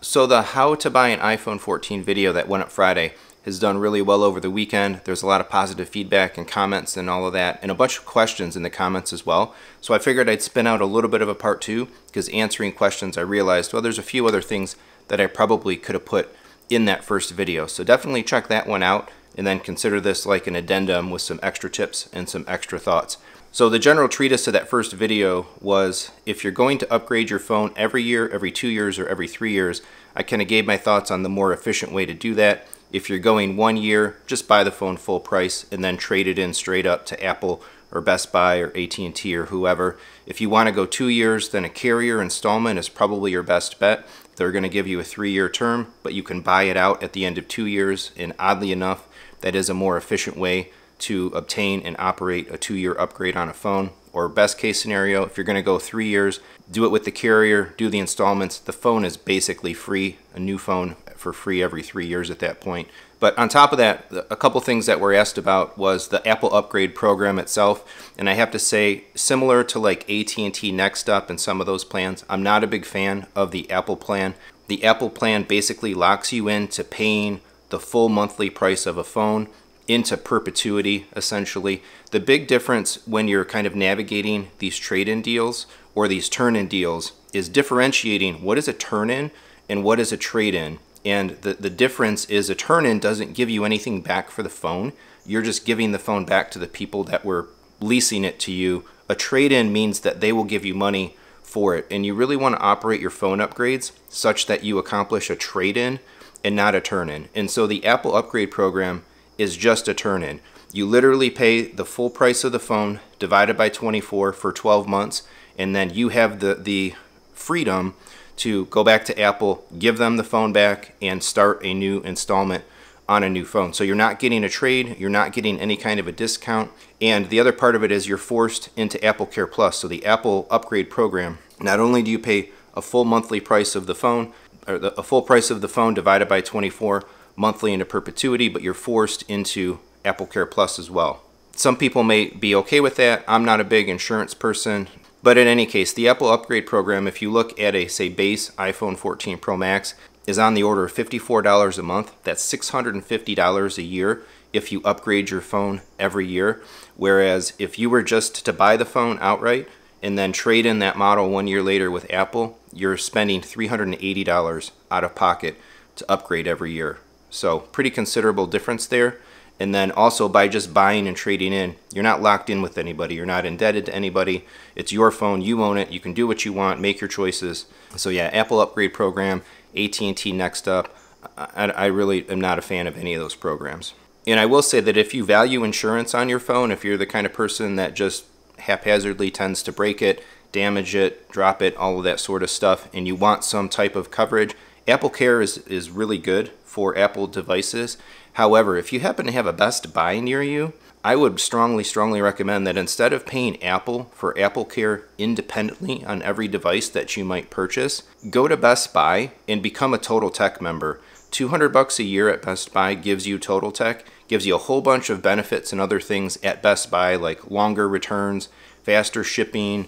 So the how to buy an iPhone 14 video that went up Friday has done really well over the weekend. There's a lot of positive feedback and comments and all of that, and a bunch of questions in the comments as well. So I figured I'd spin out a little bit of a part two, because answering questions I realized, well, there's a few other things that I probably could have put in that first video. So definitely check that one out, and then consider this like an addendum with some extra tips and some extra thoughts. So the general treatise to that first video was, if you're going to upgrade your phone every year, every 2 years, or every 3 years, I kind of gave my thoughts on the more efficient way to do that. If you're going 1 year, just buy the phone full price and then trade it in straight up to Apple or Best Buy or AT&T or whoever. If you want to go 2 years, then a carrier installment is probably your best bet. They're going to give you a 3-year term, but you can buy it out at the end of 2 years, and oddly enough, that is a more efficient way to obtain and operate a 2-year upgrade on a phone. Or best case scenario, if you're going to go 3 years, do it with the carrier, do the installments. The phone is basically free, a new phone for free every 3 years at that point. But on top of that, a couple things that were asked about was the Apple upgrade program itself. And I have to say, similar to like AT&T Next Up and some of those plans, I'm not a big fan of the Apple plan. The Apple plan basically locks you into paying the full monthly price of a phone into perpetuity, essentially. The big difference when you're kind of navigating these trade-in deals or these turn-in deals is differentiating what is a turn-in and what is a trade-in. And the difference is, a turn-in doesn't give you anything back for the phone. You're just giving the phone back to the people that were leasing it to you. A trade-in means that they will give you money for it. And you really want to operate your phone upgrades such that you accomplish a trade-in and not a turn-in. And so the Apple upgrade program is just a turn-in. You literally pay the full price of the phone divided by 24 for 12 months, and then you have the freedom to go back to Apple, give them the phone back, and start a new installment on a new phone. So you're not getting a trade, you're not getting any kind of a discount, and the other part of it is you're forced into Apple Care Plus. So the Apple upgrade program, not only do you pay a full monthly price of the phone, or a full price of the phone divided by 24 monthly into perpetuity, but you're forced into Apple Care Plus as well. Some people may be okay with that. I'm not a big insurance person, but in any case, the Apple upgrade program, if you look at a, say, base iPhone 14 Pro Max, is on the order of $54 a month. That's $650 a year if you upgrade your phone every year. Whereas if you were just to buy the phone outright and then trade in that model 1 year later with Apple, you're spending $380 out of pocket to upgrade every year. So pretty considerable difference there. And then also, by just buying and trading in, you're not locked in with anybody. You're not indebted to anybody. It's your phone. You own it. You can do what you want, make your choices. So yeah, Apple upgrade program, AT&T Next Up. I really am not a fan of any of those programs. And I will say that if you value insurance on your phone, if you're the kind of person that just haphazardly tends to break it, damage it, drop it, all of that sort of stuff, and you want some type of coverage, Apple Care is really good for Apple devices. However, if you happen to have a Best Buy near you, I would strongly recommend that instead of paying Apple for Apple Care independently on every device that you might purchase, go to Best Buy and become a Totaltech member. $200 a year at Best Buy gives you Totaltech, gives you a whole bunch of benefits and other things at Best Buy, like longer returns, faster shipping,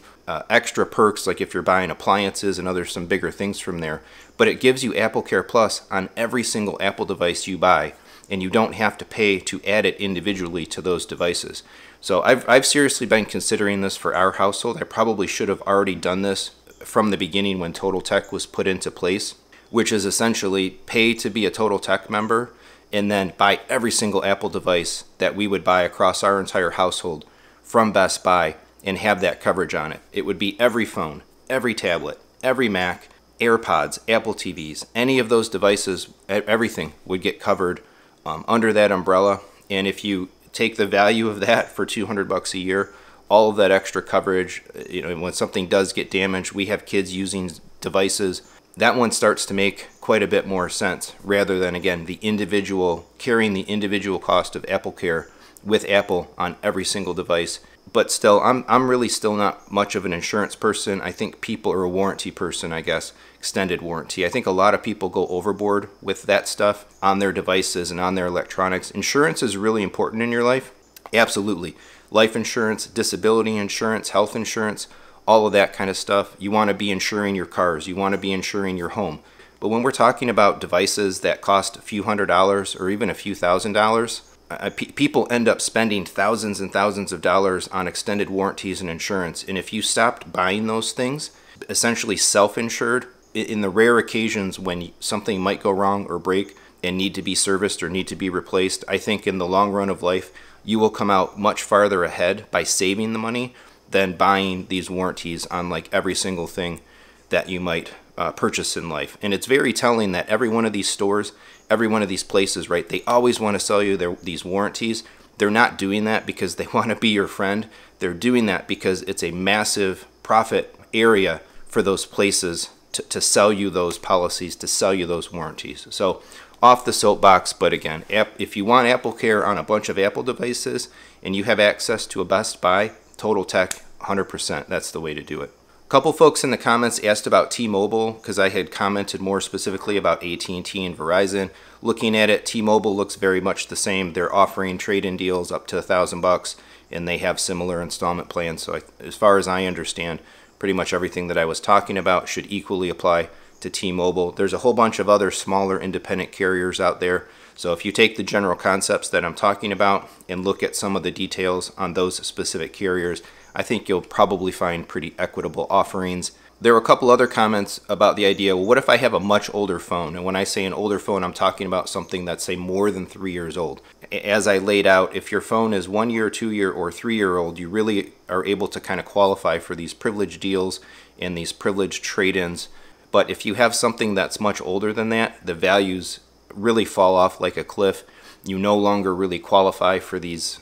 extra perks like if you're buying appliances and some bigger things from there. But it gives you Apple Care Plus on every single Apple device you buy, and you don't have to pay to add it individually to those devices. So I've seriously been considering this for our household. I probably should have already done this from the beginning when Totaltech was put into place, which is essentially pay to be a Totaltech member and then buy every single Apple device that we would buy across our entire household from Best Buy and have that coverage on it. It would be every phone, every tablet, every Mac, AirPods, Apple TVs, any of those devices, everything would get covered under that umbrella. And if you take the value of that for $200 a year, all of that extra coverage, you know, when something does get damaged, we have kids using devices, that one starts to make quite a bit more sense, rather than, again, carrying the individual cost of Apple Care with Apple on every single device. But still, I'm really still not much of an insurance person. I think people are a warranty person, I guess. Extended warranty. I think a lot of people go overboard with that stuff on their devices and on their electronics. Insurance is really important in your life. Absolutely. Life insurance, disability insurance, health insurance, all of that kind of stuff. You want to be insuring your cars. You want to be insuring your home. But when we're talking about devices that cost a few $100s or even a few $1,000s, people end up spending thousands and thousands of dollars on extended warranties and insurance. And if you stopped buying those things, essentially self-insured, in the rare occasions when something might go wrong or break and need to be serviced or need to be replaced, I think in the long run of life, you will come out much farther ahead by saving the money than buying these warranties on like every single thing that you might purchase in life. And it's very telling that every one of these stores, every one of these places, right, they always want to sell you these warranties. They're not doing that because they want to be your friend. They're doing that because it's a massive profit area for those places to sell you those policies, to sell you those warranties. So off the soapbox, but again, if you want Apple Care on a bunch of Apple devices and you have access to a Best Buy, Totaltech, 100%, that's the way to do it. A couple folks in the comments asked about T-Mobile because I had commented more specifically about AT&T and Verizon. Looking at it, T-Mobile looks very much the same. They're offering trade-in deals up to $1,000 and they have similar installment plans. So as far as I understand, pretty much everything that I was talking about should equally apply to T-Mobile. There's a whole bunch of other smaller independent carriers out there. So if you take the general concepts that I'm talking about and look at some of the details on those specific carriers, I think you'll probably find pretty equitable offerings. There were a couple other comments about the idea, well, what if I have a much older phone? And when I say an older phone, I'm talking about something that's, say, more than 3 years old. As I laid out, if your phone is 1 year, 2 year, or 3 year old, you really are able to kind of qualify for these privilege deals and these privilege trade-ins. But if you have something that's much older than that, the values really fall off like a cliff. You no longer really qualify for these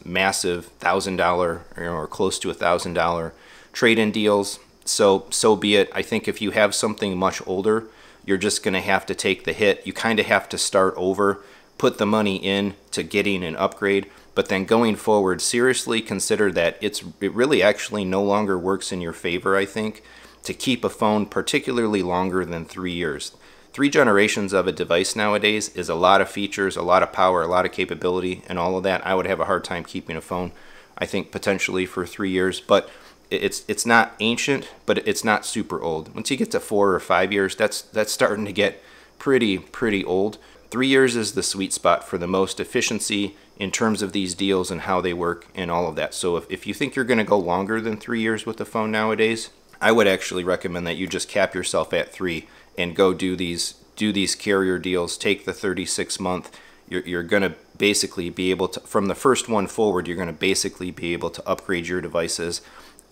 massive $1,000 or close to $1,000 trade-in deals. So be it. I think if you have something much older, you're just going to have to take the hit. You kind of have to start over, put the money in to getting an upgrade, but then going forward, seriously consider that it really actually no longer works in your favor, I think, to keep a phone particularly longer than 3 years. 3 generations of a device nowadays is a lot of features, a lot of power, a lot of capability, and all of that. I would have a hard time keeping a phone, I think, potentially for 3 years, but it's not ancient, but it's not super old. Once you get to 4 or 5 years, that's starting to get pretty old. 3 years is the sweet spot for the most efficiency in terms of these deals and how they work and all of that. So if you think you're going to go longer than 3 years with the phone nowadays, I would actually recommend that you just cap yourself at 3 and go do these carrier deals. Take the 36-month. You're going to basically be able to, from the first one forward, you're going to basically be able to upgrade your devices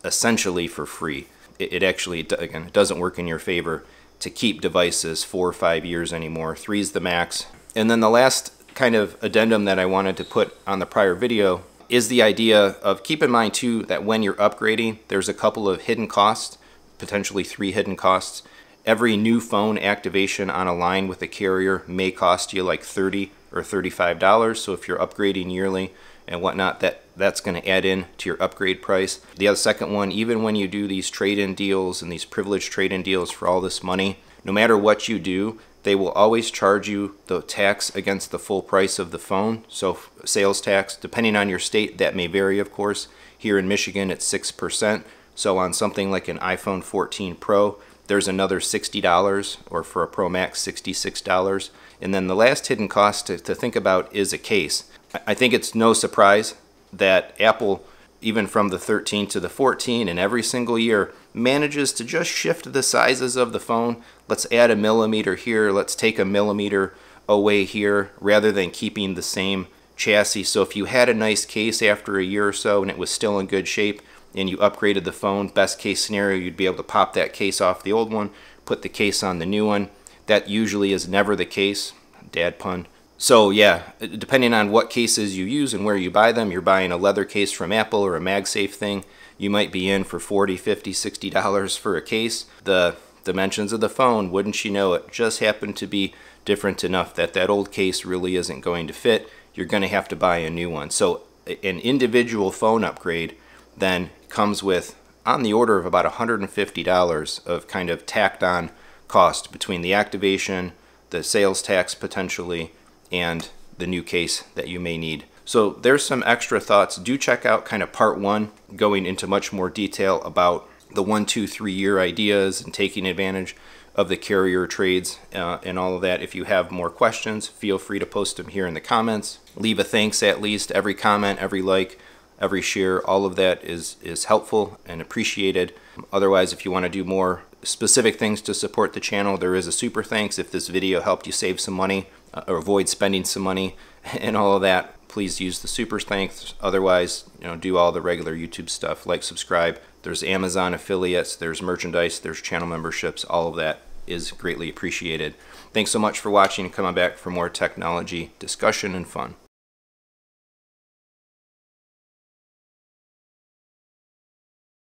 essentially for free. It actually, again, it doesn't work in your favor to keep devices 4 or 5 years anymore. 3 is the max. And then the last kind of addendum that I wanted to put on the prior video is the idea of, keep in mind too that when you're upgrading, there's a couple of hidden costs, potentially 3 hidden costs. Every new phone activation on a line with a carrier may cost you like $30 or $35. So if you're upgrading yearly and whatnot, that's going to add in to your upgrade price. The other second one, even when you do these trade-in deals and these privileged trade-in deals for all this money, no matter what you do, they will always charge you the tax against the full price of the phone. So sales tax, depending on your state, that may vary, of course. Here in Michigan, it's 6%. So on something like an iPhone 14 Pro, there's another $60, or for a Pro Max, $66. And then the last hidden cost to think about is a case. I think it's no surprise that Apple, even from the 13 to the 14 and every single year, manages to just shift the sizes of the phone. Let's add a millimeter here, let's take a millimeter away here, rather than keeping the same chassis. So if you had a nice case after a year or so and it was still in good shape and you upgraded the phone, best case scenario, you'd be able to pop that case off the old one, put the case on the new one. That usually is never the case. Dad pun. So yeah, depending on what cases you use and where you buy them, you're buying a leather case from Apple or a MagSafe thing, you might be in for $40, $50, $60 for a case. The dimensions of the phone, wouldn't you know it, just happen to be different enough that that old case really isn't going to fit. You're going to have to buy a new one. So an individual phone upgrade then comes with on the order of about $150 of kind of tacked on cost between the activation, the sales tax potentially, and the new case that you may need. So there's some extra thoughts. Do check out kind of part 1, going into much more detail about the 1, 2, 3 year ideas and taking advantage of the carrier trades and all of that. If you have more questions, feel free to post them here in the comments. Leave a thanks at least. Every comment, every like, every share, all of that is helpful and appreciated. Otherwise, if you want to do more specific things to support the channel, there is a super thanks. If this video helped you save some money or avoid spending some money and all of that, please use the super thanks. Otherwise, do all the regular YouTube stuff, like, subscribe. There's Amazon affiliates, there's merchandise, there's channel memberships. All of that is greatly appreciated. Thanks so much for watching, and come on back for more technology discussion and fun.